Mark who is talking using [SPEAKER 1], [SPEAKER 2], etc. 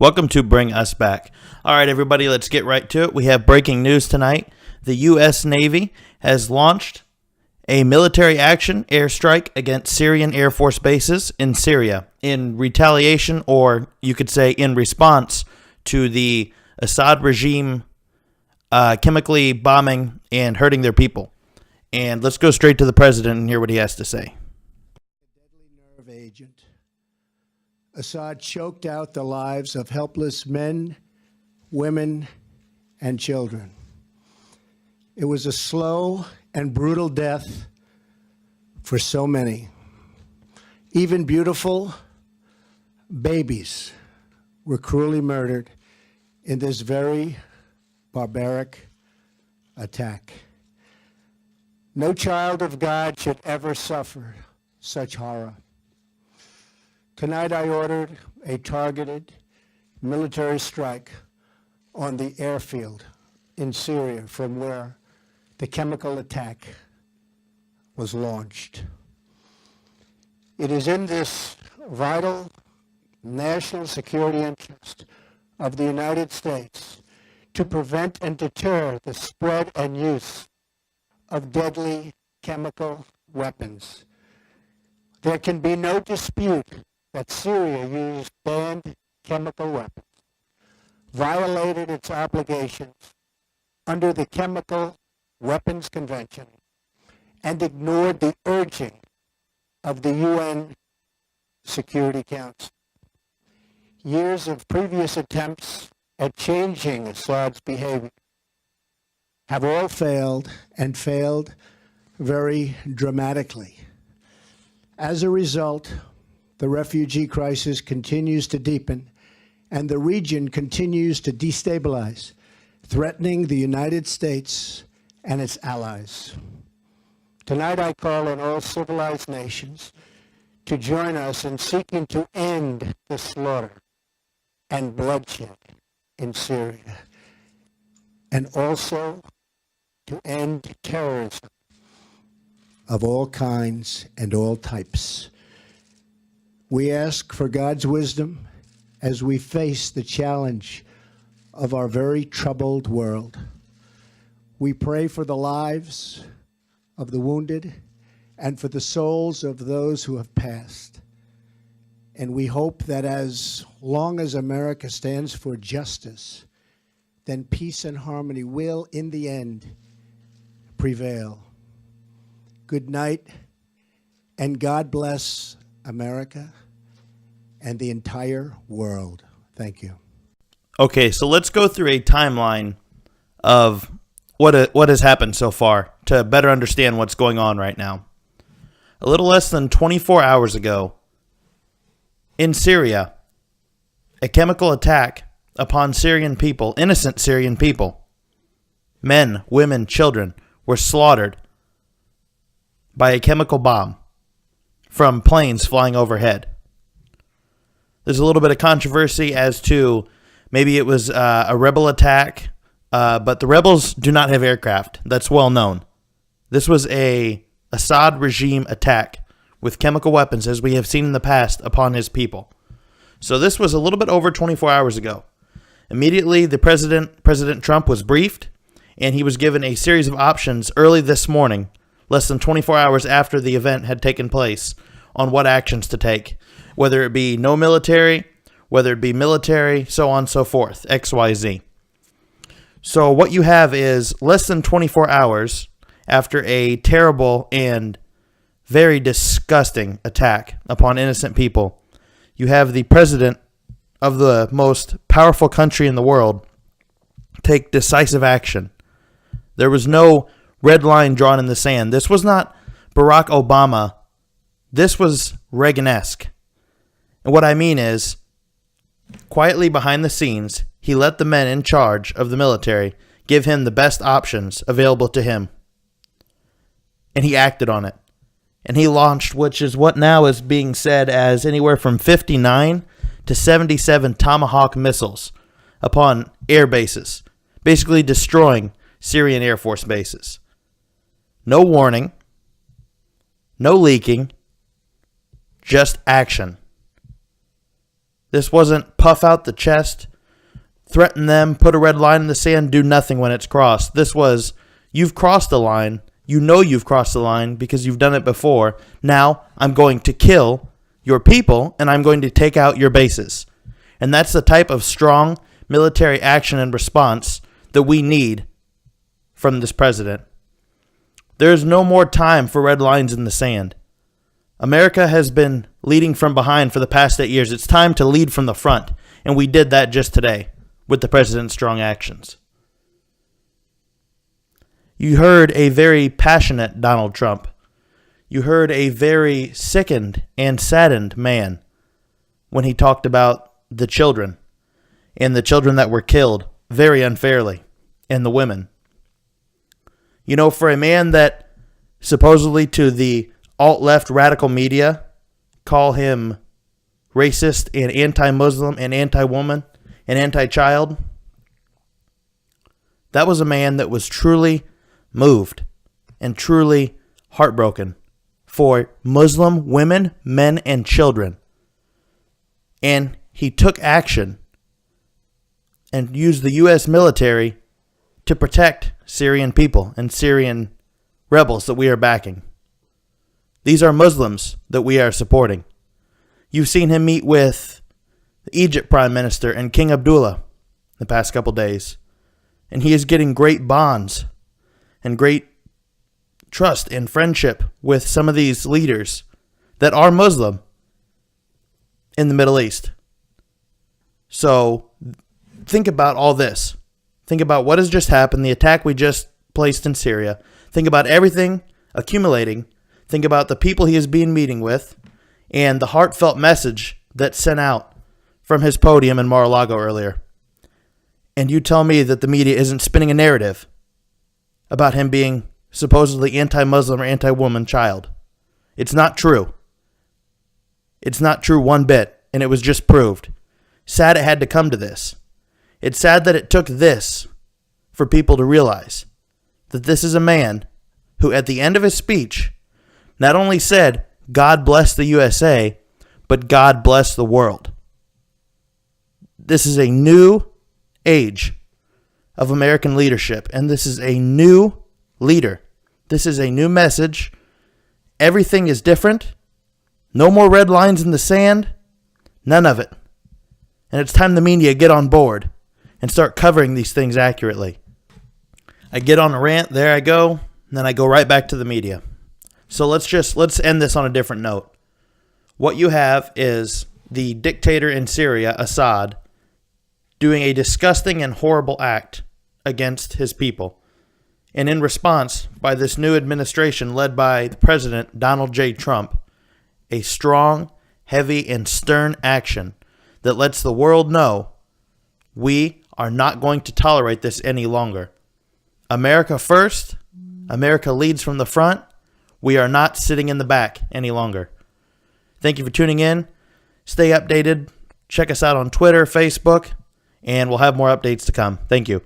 [SPEAKER 1] Welcome to Bring Us Back. All right, everybody, let's get right to it. We have breaking news tonight. The U.S. Navy has launched a military action airstrike against Syrian Air Force bases in Syria in retaliation, or you could say in response, to the Assad regime chemically bombing and hurting their people. And let's go straight to the president and hear what he has to say.
[SPEAKER 2] A deadly nerve agent. Assad choked out the lives of helpless men, women, and children. It was a slow and brutal death for so many. Even beautiful babies were cruelly murdered in this very barbaric attack. No child of God should ever suffer such horror. Tonight I ordered a targeted military strike on the airfield in Syria from where the chemical attack was launched. It is in this vital national security interest of the United States to prevent and deter the spread and use of deadly chemical weapons. There can be no dispute that Syria used banned chemical weapons, violated its obligations under the Chemical Weapons Convention, and ignored the urging of the UN Security Council. Years of previous attempts at changing Assad's behavior have all failed, and failed very dramatically. As a result, the refugee crisis continues to deepen, and the region continues to destabilize, threatening the United States and its allies. Tonight I call on all civilized nations to join us in seeking to end the slaughter and bloodshed in Syria, and also to end terrorism of all kinds and all types. We ask for God's wisdom as we face the challenge of our very troubled world. We pray for the lives of the wounded and for the souls of those who have passed. And we hope that as long as America stands for justice, then peace and harmony will, in the end, prevail. Good night, and God bless America and the entire world. Thank you.
[SPEAKER 1] Okay, so let's go through a timeline of what has happened so far to better understand what's going on right now. A little less than 24 hours ago, in Syria, a chemical attack upon Syrian people, innocent Syrian people, men, women, children, were slaughtered by a chemical bomb from planes flying overhead. There's a little bit of controversy as to maybe it was a rebel attack, but the rebels do not have aircraft. That's well known. This was a Assad regime attack with chemical weapons, as we have seen in the past, upon his people. So this was a little bit over 24 hours ago. Immediately, President Trump was briefed, and he was given a series of options early this morning, less than 24 hours after the event had taken place, on what actions to take, whether it be no military, whether it be military, so on and so forth, XYZ. So what you have is less than 24 hours after a terrible and very disgusting attack upon innocent people, you have the president of the most powerful country in the world take decisive action. There was no red line drawn in the sand. This was not Barack Obama. This was Reagan-esque. And what I mean is, quietly behind the scenes, he let the men in charge of the military give him the best options available to him. And he acted on it. And he launched, which is what now is being said as anywhere from 59 to 77 Tomahawk missiles upon air bases, basically destroying Syrian Air Force bases. No warning, no leaking, just action. This wasn't puff out the chest, threaten them, put a red line in the sand, do nothing when it's crossed. This was, you've crossed the line. You know you've crossed the line because you've done it before. Now I'm going to kill your people and I'm going to take out your bases. And that's the type of strong military action and response that we need from this president. There is no more time for red lines in the sand. America has been leading from behind for the past 8 years. It's time to lead from the front. And we did that just today with the president's strong actions. You heard a very passionate Donald Trump. You heard a very sickened and saddened man when he talked about the children and the children that were killed very unfairly and the women. You know, for a man that supposedly to the alt-left radical media call him racist and anti-Muslim and anti-woman and anti-child, that was a man that was truly moved and truly heartbroken for Muslim women, men, and children. And he took action and used the U.S. military to protect Syrian people and Syrian rebels that we are backing. These are Muslims that we are supporting. You've seen him meet with the Egypt Prime Minister and King Abdullah the past couple days. And he is getting great bonds and great trust and friendship with some of these leaders that are Muslim in the Middle East. So think about all this. Think about what has just happened, the attack we just placed in Syria. Think about everything accumulating. Think about the people he has been meeting with and the heartfelt message that's sent out from his podium in Mar-a-Lago earlier. And you tell me that the media isn't spinning a narrative about him being supposedly anti-Muslim or anti-woman child. It's not true. It's not true one bit, and it was just proved. Sad it had to come to this. It's sad that it took this for people to realize that this is a man who, at the end of his speech, not only said, God bless the USA, but God bless the world. This is a new age of American leadership, and this is a new leader. This is a new message. Everything is different. No more red lines in the sand. None of it. And it's time the media get on board and start covering these things accurately. I get on a rant, there I go, and then I go right back to the media. So let's end this on a different note. What you have is the dictator in Syria, Assad, doing a disgusting and horrible act against his people. And in response, by this new administration led by the President Donald J. Trump, a strong, heavy, and stern action that lets the world know we are not going to tolerate this any longer. America first. America leads from the front. We are not sitting in the back any longer. Thank you for tuning in. Stay updated. Check us out on Twitter, Facebook, and we'll have more updates to come. Thank you.